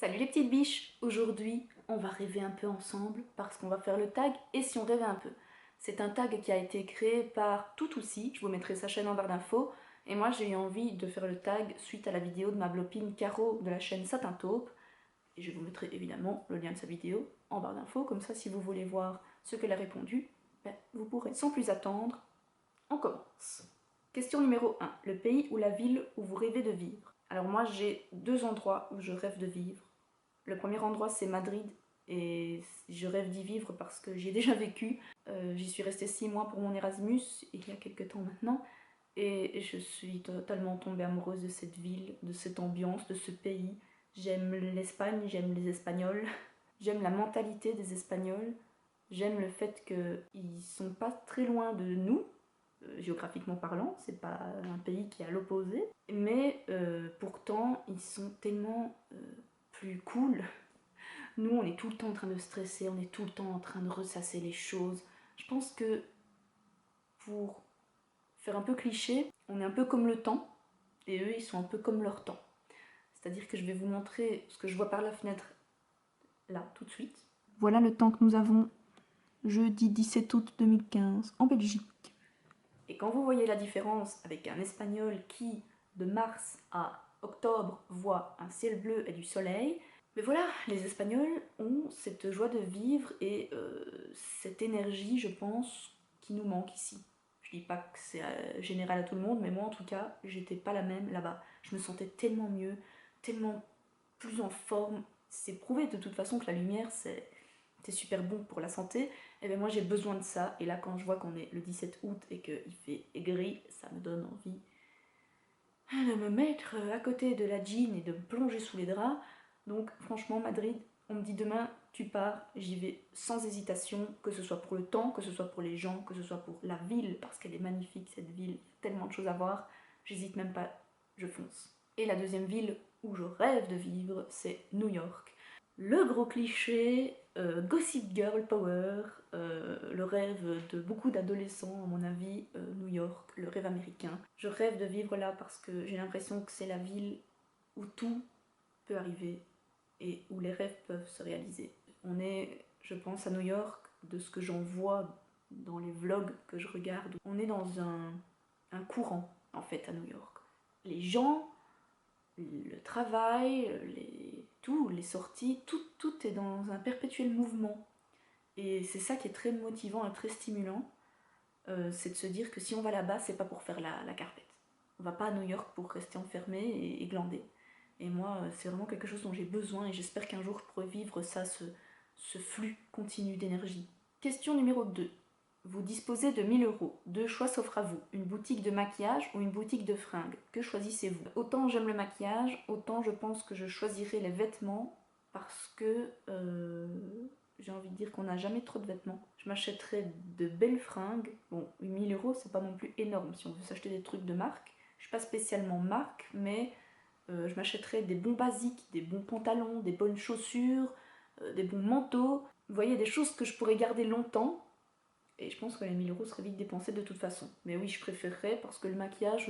Salut les petites biches! Aujourd'hui, on va rêver un peu ensemble parce qu'on va faire le tag Et si on rêvait un peu. C'est un tag qui a été créé par Toutoussi, je vous mettrai sa chaîne en barre d'infos, et moi j'ai eu envie de faire le tag suite à la vidéo de ma blopine Caro de la chaîne Satin Taupe, et je vous mettrai évidemment le lien de sa vidéo en barre d'infos, comme ça si vous voulez voir ce qu'elle a répondu, vous pourrez. Sans plus attendre, on commence. Question numéro 1. Le pays ou la ville où vous rêvez de vivre. Alors moi j'ai deux endroits où je rêve de vivre. Le premier endroit c'est Madrid et je rêve d'y vivre parce que j'y ai déjà vécu. J'y suis restée 6 mois pour mon Erasmus il y a quelques temps maintenant et je suis totalement tombée amoureuse de cette ville, de cette ambiance, de ce pays. J'aime l'Espagne, j'aime les Espagnols, j'aime la mentalité des Espagnols, j'aime le fait qu'ils sont pas très loin de nous, géographiquement parlant, c'est pas un pays qui est à l'opposé, mais pourtant ils sont tellement plus cool. Nous, on est tout le temps en train de stresser, on est tout le temps en train de ressasser les choses. Je pense que, pour faire un peu cliché, on est un peu comme le temps, et eux, ils sont un peu comme leur temps. C'est-à-dire que je vais vous montrer ce que je vois par la fenêtre, là, tout de suite. Voilà le temps que nous avons, jeudi 17 août 2015, en Belgique. Et quand vous voyez la différence avec un Espagnol qui, de mars à octobre, voit un ciel bleu et du soleil, mais voilà, les Espagnols ont cette joie de vivre et cette énergie, je pense, qui nous manque ici. Je dis pas que c'est général à tout le monde, mais moi en tout cas, j'étais pas la même là-bas. Je me sentais tellement mieux, tellement plus en forme. C'est prouvé de toute façon que la lumière, c'est super bon pour la santé. Et bien moi j'ai besoin de ça. Et là quand je vois qu'on est le 17 août et qu'il fait gris, ça me donne envie de me mettre à côté de la jean et de me plonger sous les draps. Donc franchement Madrid, on me dit demain tu pars, j'y vais sans hésitation, que ce soit pour le temps, que ce soit pour les gens, que ce soit pour la ville, parce qu'elle est magnifique cette ville, tellement de choses à voir, j'hésite même pas, je fonce. Et la deuxième ville où je rêve de vivre, c'est New York. Le gros cliché, Gossip Girl Power, le rêve de beaucoup d'adolescents à mon avis, New York, le rêve américain. Je rêve de vivre là parce que j'ai l'impression que c'est la ville où tout peut arriver et où les rêves peuvent se réaliser. On est, je pense, à New York, de ce que j'en vois dans les vlogs que je regarde, on est dans un courant en fait à New York. Les gens, le travail, les sorties, tout est dans un perpétuel mouvement. Et c'est ça qui est très motivant et très stimulant, c'est de se dire que si on va là-bas, c'est pas pour faire la carpette. On va pas à New York pour rester enfermé et glander. Et moi, c'est vraiment quelque chose dont j'ai besoin et j'espère qu'un jour je pourrai vivre ça, ce flux continu d'énergie. Question numéro 2. Vous disposez de 1000 €. Deux choix s'offrent à vous. Une boutique de maquillage ou une boutique de fringues. Que choisissez-vous? Autant j'aime le maquillage, autant je pense que je choisirais les vêtements parce que j'ai envie de dire qu'on n'a jamais trop de vêtements. Je m'achèterais de belles fringues. Bon, 1000 € c'est pas non plus énorme si on veut s'acheter des trucs de marque. Je suis pas spécialement marque, mais je m'achèterais des bons basiques, des bons pantalons, des bonnes chaussures, des bons manteaux. Vous voyez, des choses que je pourrais garder longtemps. Et je pense que les 1000 € seraient vite dépensés de toute façon. Mais oui, je préférerais parce que le maquillage,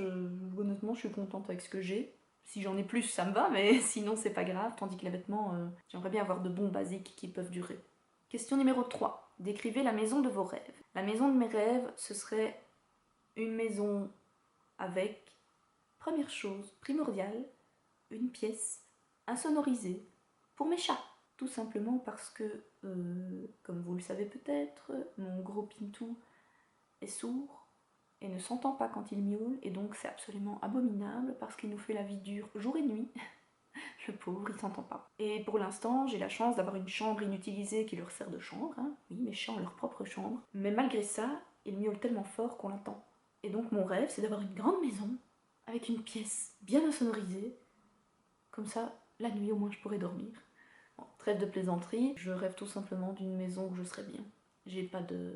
honnêtement, je suis contente avec ce que j'ai. Si j'en ai plus, ça me va, mais sinon c'est pas grave. Tandis que les vêtements, j'aimerais bien avoir de bons basiques qui peuvent durer. Question numéro 3. Décrivez la maison de vos rêves. La maison de mes rêves, ce serait une maison avec, première chose primordiale, une pièce insonorisée pour mes chats. Tout simplement parce que, comme vous le savez peut-être, mon gros Pintou est sourd et ne s'entend pas quand il miaule, et donc c'est absolument abominable parce qu'il nous fait la vie dure jour et nuit. Le pauvre, il s'entend pas. Et pour l'instant, j'ai la chance d'avoir une chambre inutilisée qui leur sert de chambre, hein. Oui, mes chats ont leur propre chambre. Mais malgré ça, il miaule tellement fort qu'on l'entend. Et donc mon rêve, c'est d'avoir une grande maison avec une pièce bien insonorisée. Comme ça, la nuit au moins je pourrais dormir. Bon, trêve de plaisanterie, je rêve tout simplement d'une maison où je serais bien. J'ai pas de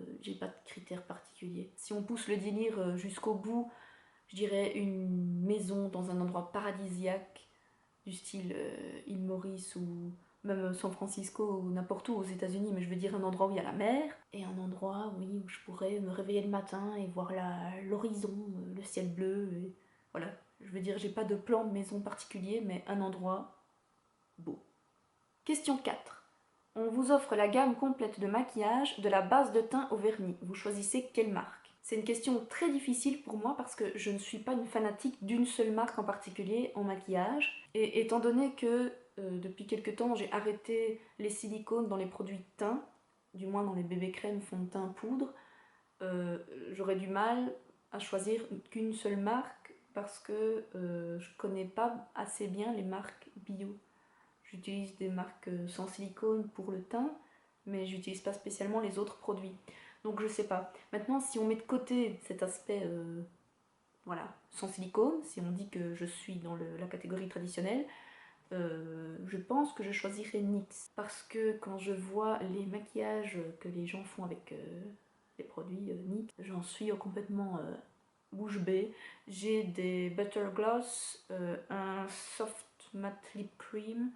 critères particuliers. Si on pousse le délire jusqu'au bout, je dirais une maison dans un endroit paradisiaque, du style île Maurice ou même San Francisco ou n'importe où aux États-Unis, mais je veux dire un endroit où il y a la mer, et un endroit, oui, où je pourrais me réveiller le matin et voir l'horizon, le ciel bleu, et voilà. Je veux dire, j'ai pas de plan de maison particulier, mais un endroit beau. Question 4. On vous offre la gamme complète de maquillage, de la base de teint au vernis. Vous choisissez quelle marque? C'est une question très difficile pour moi parce que je ne suis pas une fanatique d'une seule marque en particulier en maquillage. Et étant donné que depuis quelques temps j'ai arrêté les silicones dans les produits de teint, du moins dans les bébés crèmes, fond de teint, poudre, j'aurais du mal à choisir qu'une seule marque parce que je connais pas assez bien les marques bio. J'utilise des marques sans silicone pour le teint, mais j'utilise pas spécialement les autres produits. Donc je sais pas. Maintenant, si on met de côté cet aspect voilà, sans silicone, si on dit que je suis dans la catégorie traditionnelle, je pense que je choisirais NYX. Parce que quand je vois les maquillages que les gens font avec les produits NYX, j'en suis complètement bouche bée. J'ai des Butter Gloss, un Soft Matte Lip Cream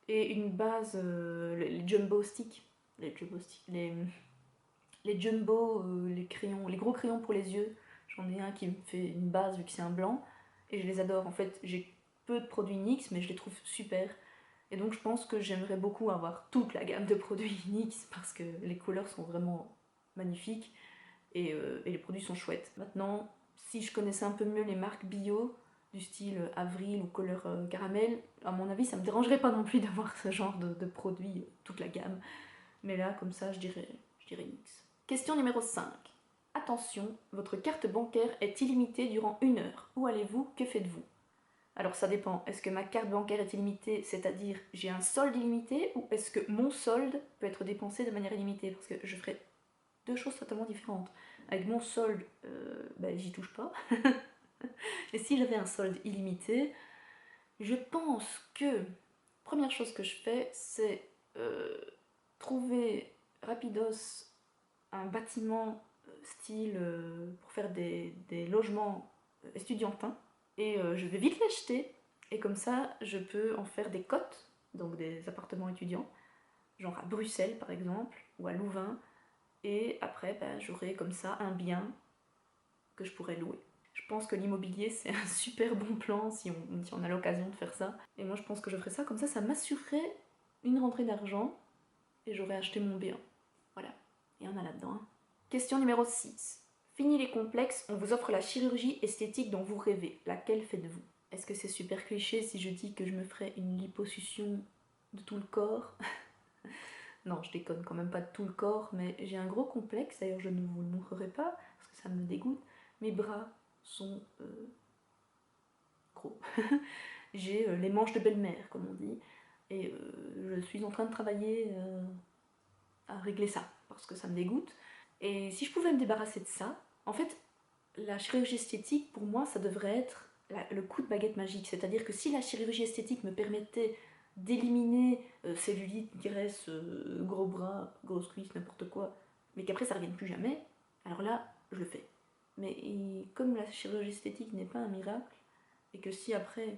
et une base, les Jumbo Sticks. Les Jumbo, les crayons, les gros crayons pour les yeux. J'en ai un qui me fait une base vu que c'est un blanc et je les adore. En fait, j'ai peu de produits NYX mais je les trouve super. Et donc je pense que j'aimerais beaucoup avoir toute la gamme de produits NYX parce que les couleurs sont vraiment magnifiques et les produits sont chouettes. Maintenant, si je connaissais un peu mieux les marques bio, du style Avril ou couleur caramel, à mon avis ça me dérangerait pas non plus d'avoir ce genre de produits, toute la gamme. Mais là, comme ça, je dirais NYX. Question numéro 5. Attention, votre carte bancaire est illimitée durant 1 heure. Où allez-vous? Que faites-vous? Alors ça dépend, est-ce que ma carte bancaire est illimitée, c'est-à-dire j'ai un solde illimité, ou est-ce que mon solde peut être dépensé de manière illimitée? Parce que je ferai deux choses totalement différentes. Avec mon solde, ben, j'y touche pas. Et si j'avais un solde illimité, je pense que première chose que je fais, c'est trouver rapidos un bâtiment style pour faire des logements estudiantins et je vais vite l'acheter et comme ça je peux en faire des cotes, donc des appartements étudiants, genre à Bruxelles par exemple ou à Louvain, et après ben, j'aurai comme ça un bien que je pourrais louer. Je pense que l'immobilier c'est un super bon plan si on a l'occasion de faire ça. Et moi je pense que je ferais ça, comme ça m'assurerait une rentrée d'argent et j'aurais acheté mon bien. Voilà, et on a là-dedans. Hein. Question numéro 6. Fini les complexes, on vous offre la chirurgie esthétique dont vous rêvez. Laquelle faites-vous? Est-ce que c'est super cliché si je dis que je me ferais une liposuction de tout le corps? Non, je déconne quand même pas de tout le corps, mais j'ai un gros complexe, d'ailleurs je ne vous le montrerai pas, parce que ça me dégoûte. Mes bras sont gros. J'ai les manches de belle-mère, comme on dit, et je suis en train de travailler à régler ça, parce que ça me dégoûte. Et si je pouvais me débarrasser de ça, en fait, la chirurgie esthétique, pour moi, ça devrait être le coup de baguette magique. C'est-à-dire que si la chirurgie esthétique me permettait d'éliminer cellulite, graisse, gros bras, grosses cuisses, n'importe quoi, mais qu'après ça revienne plus jamais, alors là, je le fais. Mais comme la chirurgie esthétique n'est pas un miracle, et que si après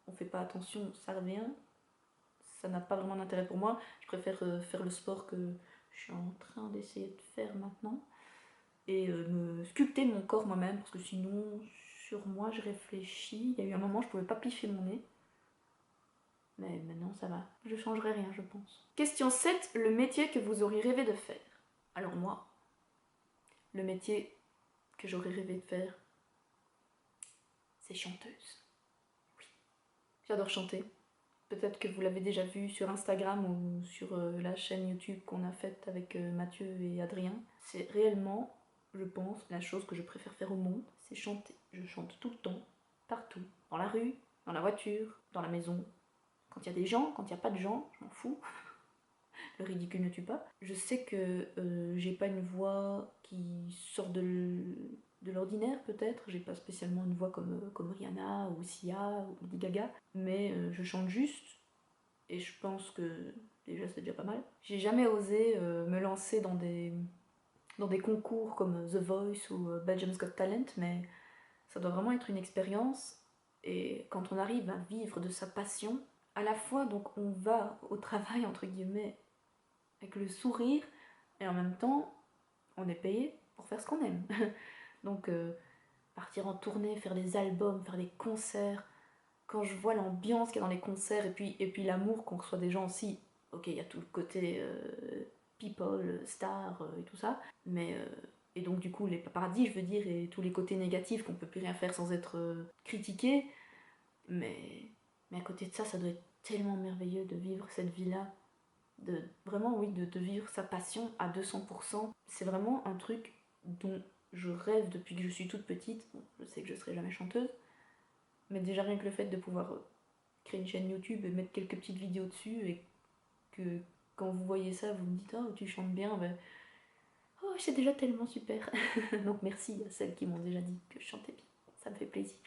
on fait pas attention, ça revient, ça n'a pas vraiment d'intérêt pour moi. Je préfère faire le sport que je suis en train d'essayer de faire maintenant et me sculpter mon corps moi-même parce que sinon sur moi je réfléchis. Il y a eu un moment je pouvais pas piffer mon nez. Mais maintenant ça va. Je changerai rien je pense. Question 7. Le métier que vous auriez rêvé de faire. Alors moi, le métier que j'aurais rêvé de faire, c'est chanteuse. Oui. J'adore chanter. Peut-être que vous l'avez déjà vu sur Instagram ou sur la chaîne YouTube qu'on a faite avec Mathieu et Adrien. C'est réellement, je pense, la chose que je préfère faire au monde, c'est chanter. Je chante tout le temps, partout, dans la rue, dans la voiture, dans la maison. Quand il y a des gens, quand il n'y a pas de gens, je m'en fous. Le ridicule ne tue pas. Je sais que j'ai pas une voix qui sort de l'ordinaire peut-être, j'ai pas spécialement une voix comme Rihanna ou Sia ou Lady Gaga, mais je chante juste et je pense que déjà c'est déjà pas mal. J'ai jamais osé me lancer dans des concours comme The Voice ou Belgium's Got Talent, mais ça doit vraiment être une expérience et quand on arrive à vivre de sa passion, à la fois donc on va au travail entre guillemets avec le sourire et en même temps on est payé pour faire ce qu'on aime. Donc partir en tournée, faire des albums, faire des concerts, quand je vois l'ambiance qu'il y a dans les concerts et puis l'amour qu'on reçoit des gens aussi, ok, il y a tout le côté people, star et tout ça, mais et donc du coup les paparazzis, je veux dire, et tous les côtés négatifs qu'on peut plus rien faire sans être critiqué, mais, mais à côté de ça, ça doit être tellement merveilleux de vivre cette vie-là, de vraiment, oui, de vivre sa passion à 200%. C'est vraiment un truc dont je rêve depuis que je suis toute petite. Bon, je sais que je serai jamais chanteuse, mais déjà rien que le fait de pouvoir créer une chaîne YouTube et mettre quelques petites vidéos dessus et que quand vous voyez ça, vous me dites oh tu chantes bien, ben oh c'est déjà tellement super. Donc merci à celles qui m'ont déjà dit que je chantais bien, ça me fait plaisir.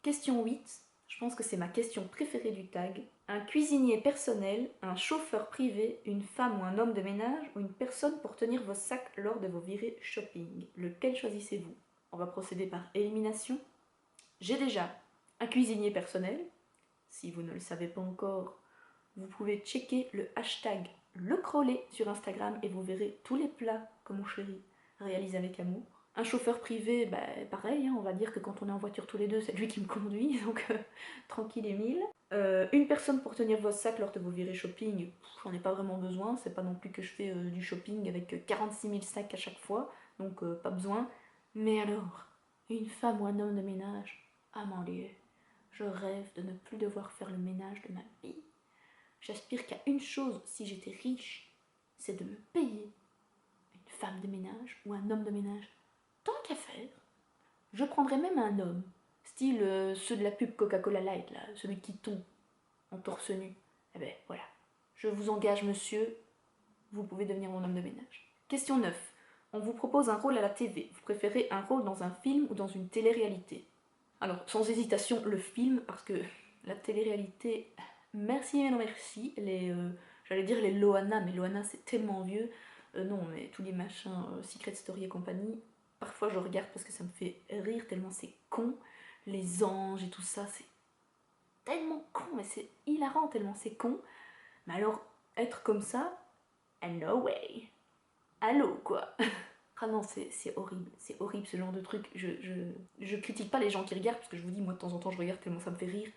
Question 8, je pense que c'est ma question préférée du tag. Un cuisinier personnel, un chauffeur privé, une femme ou un homme de ménage ou une personne pour tenir vos sacs lors de vos virées shopping. Lequel choisissez-vous? On va procéder par élimination. J'ai déjà un cuisinier personnel. Si vous ne le savez pas encore, vous pouvez checker le hashtag lecrollet sur Instagram et vous verrez tous les plats que mon chéri réalise avec amour. Un chauffeur privé, bah, pareil, hein, on va dire que quand on est en voiture tous les deux, c'est lui qui me conduit, donc tranquille et mille. Une personne pour tenir vos sacs lors de vos virées shopping, j'en ai pas vraiment besoin, c'est pas non plus que je fais du shopping avec 46 000 sacs à chaque fois, donc pas besoin. Mais alors, une femme ou un homme de ménage, ah mon Dieu, je rêve de ne plus devoir faire le ménage de ma vie. J'aspire qu'à une chose si j'étais riche, c'est de me payer une femme de ménage ou un homme de ménage. Tant qu'à faire, je prendrais même un homme, style ceux de la pub Coca-Cola Light, là, celui qui tombe en torse nu. Eh ben voilà, je vous engage monsieur, vous pouvez devenir mon homme de ménage. Question 9. On vous propose un rôle à la TV. Vous préférez un rôle dans un film ou dans une télé-réalité? Alors, sans hésitation, le film, parce que la télé-réalité, merci mais non merci. J'allais dire les Loana, mais Loana c'est tellement vieux. Non, mais tous les machins, Secret Story et compagnie, parfois je regarde parce que ça me fait rire tellement c'est con. Les anges et tout ça, c'est tellement con, mais c'est hilarant tellement c'est con. Mais alors, être comme ça, no way. Allô, quoi. Ah non, c'est horrible ce genre de truc. Je critique pas les gens qui regardent, parce que je vous dis, moi de temps en temps je regarde tellement ça me fait rire.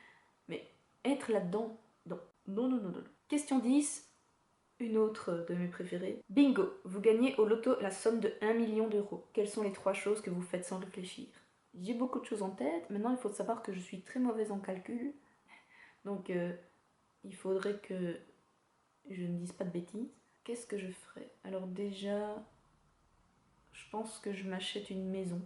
Mais être là-dedans, non. Non, non, non, non. Question 10, une autre de mes préférées. Bingo, vous gagnez au loto la somme de 1 million d'euros. Quelles sont les 3 choses que vous faites sans réfléchir? J'ai beaucoup de choses en tête, maintenant il faut savoir que je suis très mauvaise en calcul. Donc il faudrait que je ne dise pas de bêtises. Qu'est-ce que je ferais? Alors déjà, je pense que je m'achète une maison.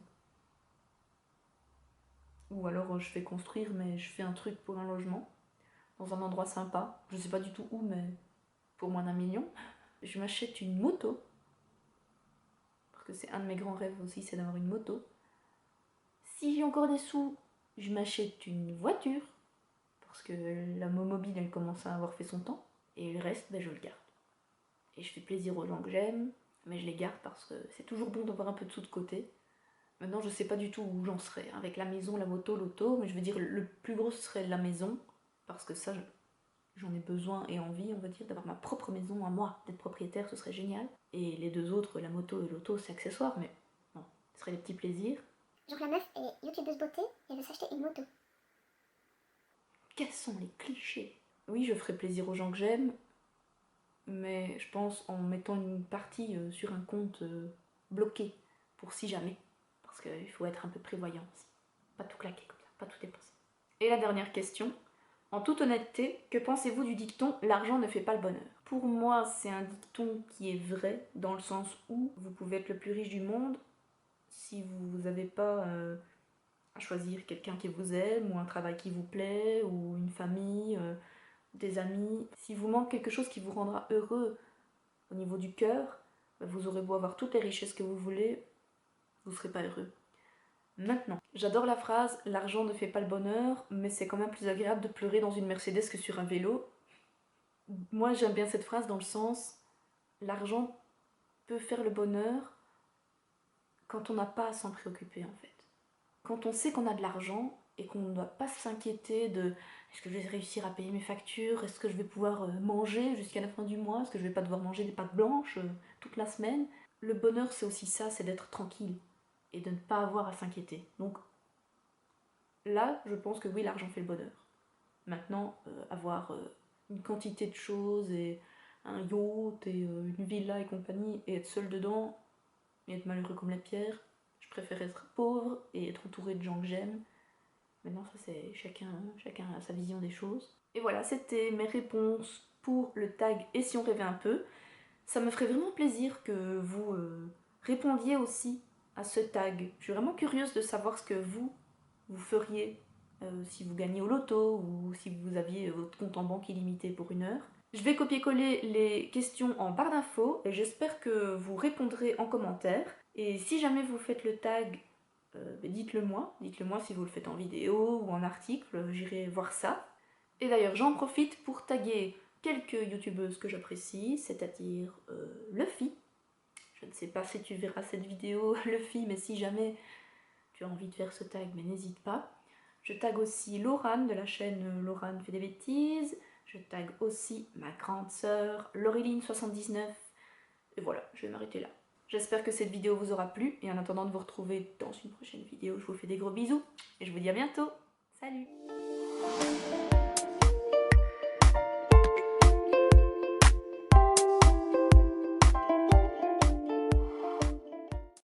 Ou alors je fais construire, mais je fais un truc pour un logement, dans un endroit sympa. Je sais pas du tout où, mais pour moins d'1 million. Je m'achète une moto, parce que c'est un de mes grands rêves aussi, c'est d'avoir une moto. Si j'ai encore des sous, je m'achète une voiture, parce que la mobile, elle commence à avoir fait son temps. Et le reste, ben, je le garde. Et je fais plaisir aux gens que j'aime, mais je les garde parce que c'est toujours bon d'avoir un peu de sous de côté. Maintenant, je sais pas du tout où j'en serais, avec la maison, la moto, l'auto, mais je veux dire, le plus gros, ce serait la maison, parce que ça, j'en ai besoin et envie, on va dire, d'avoir ma propre maison à moi, d'être propriétaire, ce serait génial. Et les deux autres, la moto et l'auto, c'est accessoire, mais bon, ce serait des petits plaisirs. Genre la meuf, elle est youtubeuse beauté et elle veut s'acheter une moto. Quels sont les clichés? Oui, je ferai plaisir aux gens que j'aime, mais je pense en mettant une partie sur un compte bloqué, pour si jamais. Parce qu'il faut être un peu prévoyant aussi. Pas tout claquer comme ça, pas tout dépenser. Et la dernière question. En toute honnêteté, que pensez-vous du dicton « l'argent ne fait pas le bonheur » ? Pour moi, c'est un dicton qui est vrai, dans le sens où vous pouvez être le plus riche du monde, si vous n'avez pas à choisir quelqu'un qui vous aime, ou un travail qui vous plaît, ou une famille, des amis. Si vous manque quelque chose qui vous rendra heureux au niveau du cœur, vous aurez beau avoir toutes les richesses que vous voulez, vous ne serez pas heureux. Maintenant, j'adore la phrase « l'argent ne fait pas le bonheur, mais c'est quand même plus agréable de pleurer dans une Mercedes que sur un vélo ». Moi, j'aime bien cette phrase dans le sens « l'argent peut faire le bonheur quand on n'a pas à s'en préoccuper en fait. Quand on sait qu'on a de l'argent et qu'on ne doit pas s'inquiéter de est-ce que je vais réussir à payer mes factures, est-ce que je vais pouvoir manger jusqu'à la fin du mois, est-ce que je vais pas devoir manger des pâtes blanches toute la semaine ». Le bonheur, c'est aussi ça, c'est d'être tranquille et de ne pas avoir à s'inquiéter. Donc, là, je pense que oui, l'argent fait le bonheur. Maintenant, avoir une quantité de choses et un yacht et une villa et compagnie et être seul dedans et être malheureux comme la pierre, je préfère être pauvre et être entourée de gens que j'aime. Maintenant, ça c'est chacun a sa vision des choses. Et voilà, c'était mes réponses pour le tag Et si on rêvait un peu. Ça me ferait vraiment plaisir que vous répondiez aussi à ce tag. Je suis vraiment curieuse de savoir ce que vous feriez si vous gagnez au loto ou si vous aviez votre compte en banque illimité pour 1 heure. Je vais copier-coller les questions en barre d'infos et j'espère que vous répondrez en commentaire. Et si jamais vous faites le tag, dites-le moi si vous le faites en vidéo ou en article, j'irai voir ça. Et d'ailleurs, j'en profite pour taguer quelques youtubeuses que j'apprécie, c'est-à-dire Luffy. Je ne sais pas si tu verras cette vidéo, Luffy, mais si jamais tu as envie de faire ce tag, mais n'hésite pas. Je tag aussi Laurane de la chaîne Laurane fait des bêtises. Je tag aussi ma grande sœur, Laureline79. Et voilà, je vais m'arrêter là. J'espère que cette vidéo vous aura plu, et en attendant de vous retrouver dans une prochaine vidéo, je vous fais des gros bisous, et je vous dis à bientôt. Salut!